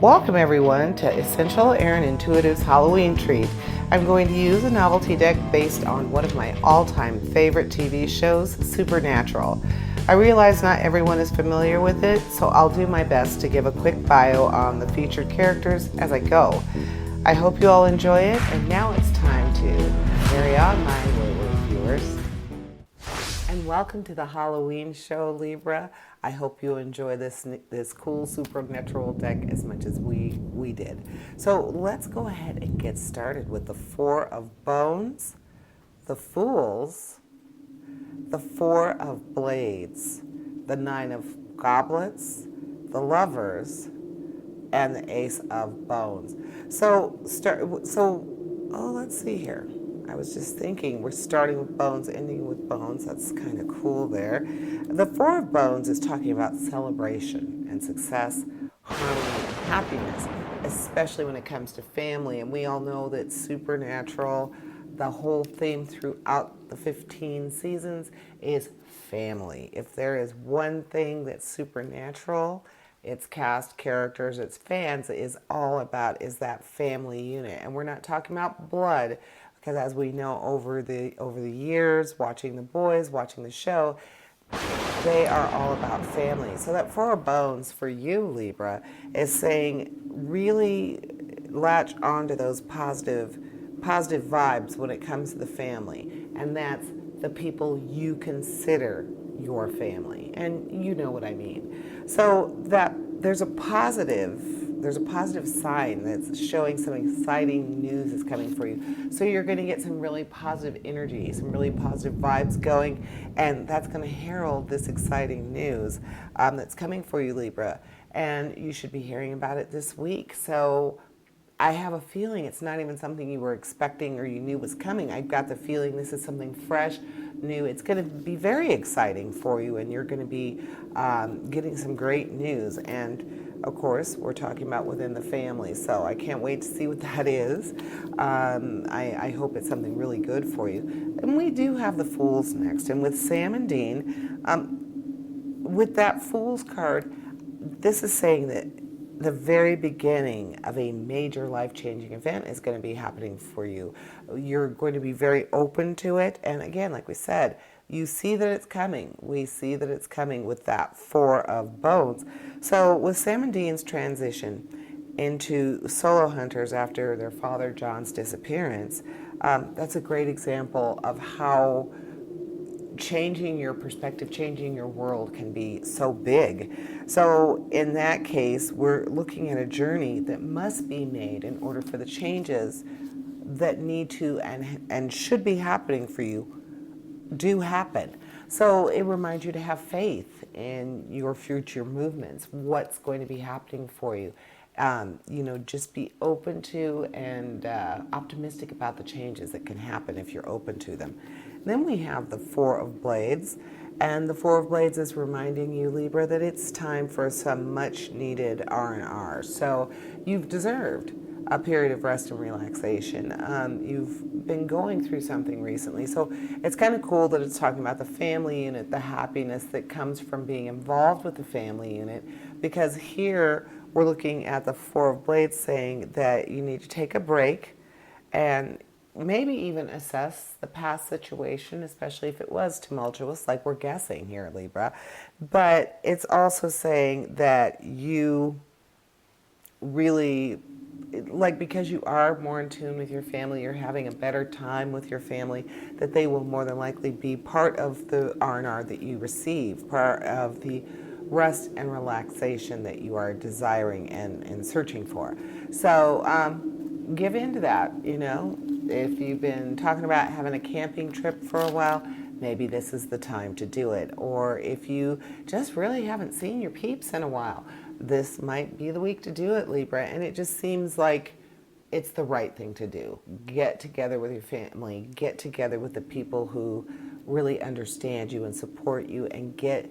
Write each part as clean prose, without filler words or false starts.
Welcome everyone to Essential Erin Intuitive's Halloween treat. I'm going to use a novelty deck based on one of my all-time favorite TV shows, Supernatural. I realize not everyone is familiar with it, so I'll do my best to give a quick bio on the featured characters as I go. I hope you all enjoy it, and now it's time to carry on my wayward viewers. And welcome to the Halloween show, Libra. I hope you enjoy this cool supernatural deck as much as we did. So let's go ahead and get started with the Four of Bones, the Fools, the Four of Blades, the Nine of Goblets, the Lovers, and the Ace of Bones. Let's see here. I was just thinking, we're starting with bones, ending with bones. That's kind of cool there. The Four of Bones is talking about celebration and success, harmony, and happiness, especially when it comes to family. And we all know that Supernatural, the whole theme throughout the 15 seasons is family. If there is one thing that's supernatural, its cast, characters, its fans is all about is that family unit. And we're not talking about blood, because as we know over the years, watching the boys, watching the show, they are all about family. So that Four of Bones for you, Libra, is saying really latch onto those positive vibes when it comes to the family. And that's the people you consider your family. And you know what I mean. So that there's a positive sign that's showing some exciting news is coming for you. So you're going to get some really positive energy, some really positive vibes going, and that's going to herald this exciting news that's coming for you, Libra. And you should be hearing about it this week. So I have a feeling it's not even something you were expecting or you knew was coming. I've got the feeling this is something fresh, new. It's going to be very exciting for you, and you're going to be getting some great news. And of course, we're talking about within the family, so I can't wait to see what that is. I hope it's something really good for you. And we do have the Fools next. And with Sam and Dean, with that Fools card, this is saying that the very beginning of a major life-changing event is going to be happening for you. You're going to be very open to it. And again, like we said, you see that it's coming. We see that it's coming with that Four of Bones. So with Sam and Dean's transition into solo hunters after their father John's disappearance, that's a great example of how changing your perspective, changing your world can be so big. So in that case, we're looking at a journey that must be made in order for the changes that need to and should be happening for you do happen. So it reminds you to have faith in your future movements, what's going to be happening for you. Just be open to and optimistic about the changes that can happen if you're open to them. Then we have the Four of Blades, and the Four of Blades is reminding you, Libra, that it's time for some much needed R&R. So you've deserved a period of rest and relaxation. You've been going through something recently. So it's kind of cool that it's talking about the family unit, the happiness that comes from being involved with the family unit, because here we're looking at the Four of Blades saying that you need to take a break and maybe even assess the past situation, especially if it was tumultuous, like we're guessing here, Libra. But it's also saying that you really, because you are more in tune with your family, you're having a better time with your family, that they will more than likely be part of the R&R that you receive, part of the rest and relaxation that you are desiring and searching for. So give in to that, If you've been talking about having a camping trip for a while, maybe this is the time to do it. Or if you just really haven't seen your peeps in a while, this might be the week to do it, Libra. And it just seems like it's the right thing to do. Get together with your family, get together with the people who really understand you and support you, and get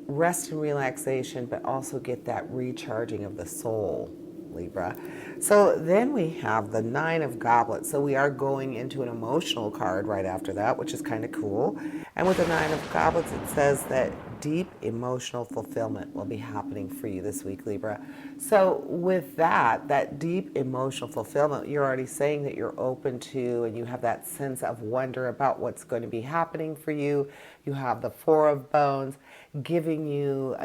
rest and relaxation, but also get that recharging of the soul, Libra. So then we have the Nine of Goblets. So we are going into an emotional card right after that, which is kind of cool. And with the Nine of Goblets, it says that deep emotional fulfillment will be happening for you this week, Libra. So with that deep emotional fulfillment, you're already saying that you're open to, and you have that sense of wonder about what's going to be happening for you. You have the Four of Bones giving you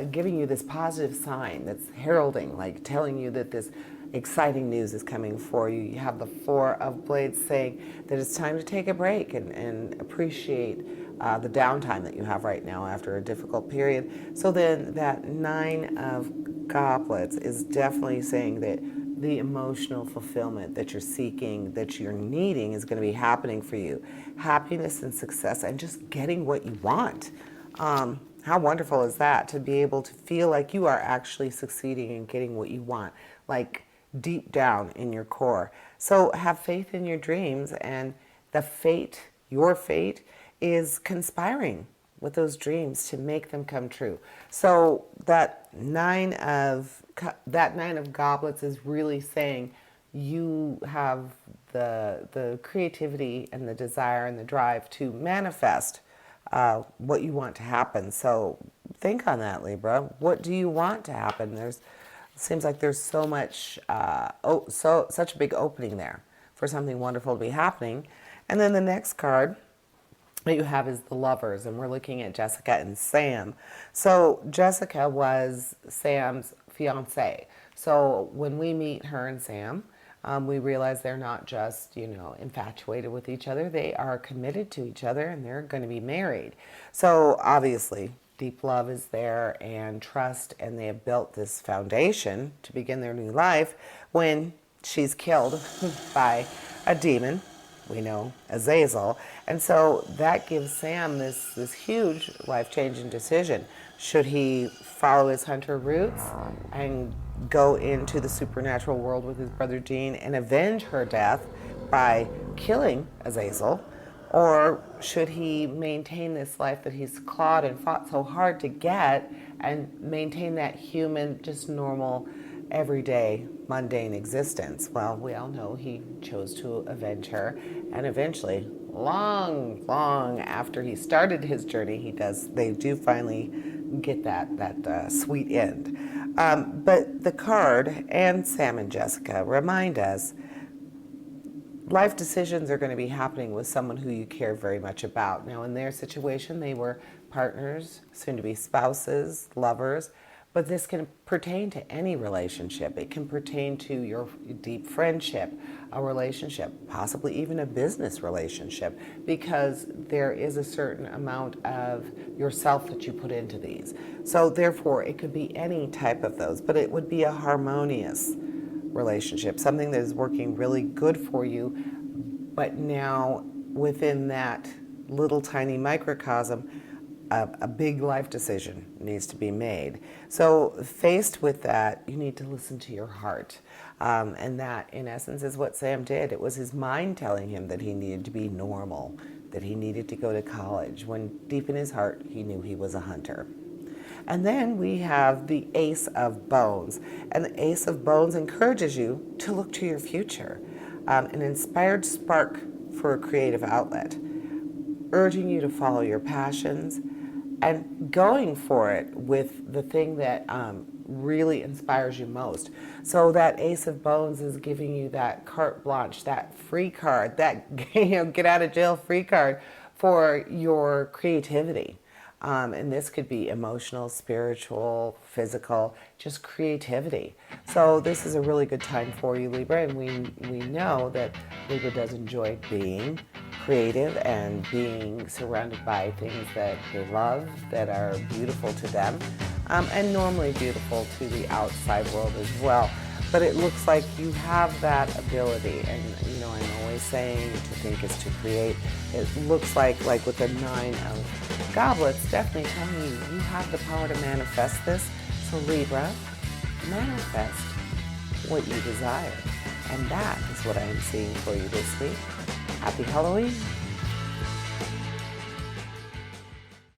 this positive sign that's heralding, like telling you that this exciting news is coming for you. You have the Four of Blades saying that it's time to take a break and appreciate the downtime that you have right now after a difficult period. So then that Nine of Goblets is definitely saying that the emotional fulfillment that you're seeking, that you're needing, is going to be happening for you. Happiness and success and just getting what you want. How wonderful is that, to be able to feel like you are actually succeeding and getting what you want, like deep down in your core. So have faith in your dreams, and your fate is conspiring with those dreams to make them come true. So that nine of goblets is really saying you have the creativity and the desire and the drive to manifest what you want to happen. So think on that, Libra. What do you want to happen? Seems like there's so much, such a big opening there for something wonderful to be happening. And then the next card that you have is the Lovers, and we're looking at Jessica and Sam. So Jessica was Sam's fiance. So when we meet her and Sam, we realize they're not just, infatuated with each other. They are committed to each other, and they're going to be married. So obviously, deep love is there and trust, and they have built this foundation to begin their new life when she's killed by a demon, we know, Azazel. And so that gives Sam this huge life-changing decision. Should he follow his hunter roots and go into the supernatural world with his brother Dean and avenge her death by killing Azazel? Or should he maintain this life that he's clawed and fought so hard to get and maintain that human, just normal, everyday, mundane existence? Well, we all know he chose to avenge her, and eventually, long after he started his journey, they do finally get that sweet end. But the card and Sam and Jessica remind us life decisions are going to be happening with someone who you care very much about. Now, in their situation, they were partners, soon to be spouses, lovers, but this can pertain to any relationship. It can pertain to your deep friendship, a relationship, possibly even a business relationship, because there is a certain amount of yourself that you put into these. So therefore, it could be any type of those, but it would be a harmonious relationship, something that is working really good for you, but now within that little tiny microcosm, a big life decision needs to be made. So faced with that, you need to listen to your heart. And that, in essence, is what Sam did. It was his mind telling him that he needed to be normal, that he needed to go to college, when deep in his heart, he knew he was a hunter. And then we have the Ace of Bones. And the Ace of Bones encourages you to look to your future, an inspired spark for a creative outlet, urging you to follow your passions and going for it with the thing that really inspires you most. So that Ace of Bones is giving you that carte blanche, that free card, that get out of jail free card for your creativity. And this could be emotional, spiritual, physical, just creativity. So this is a really good time for you, Libra, and we know that Libra does enjoy being creative and being surrounded by things that they love, that are beautiful to them, and normally beautiful to the outside world as well. But it looks like you have that ability, and I'm always saying to think is to create. It looks like with the Nine of Goblets, definitely telling you have the power to manifest this. So Libra, manifest what you desire. And that is what I am seeing for you this week. Happy Halloween.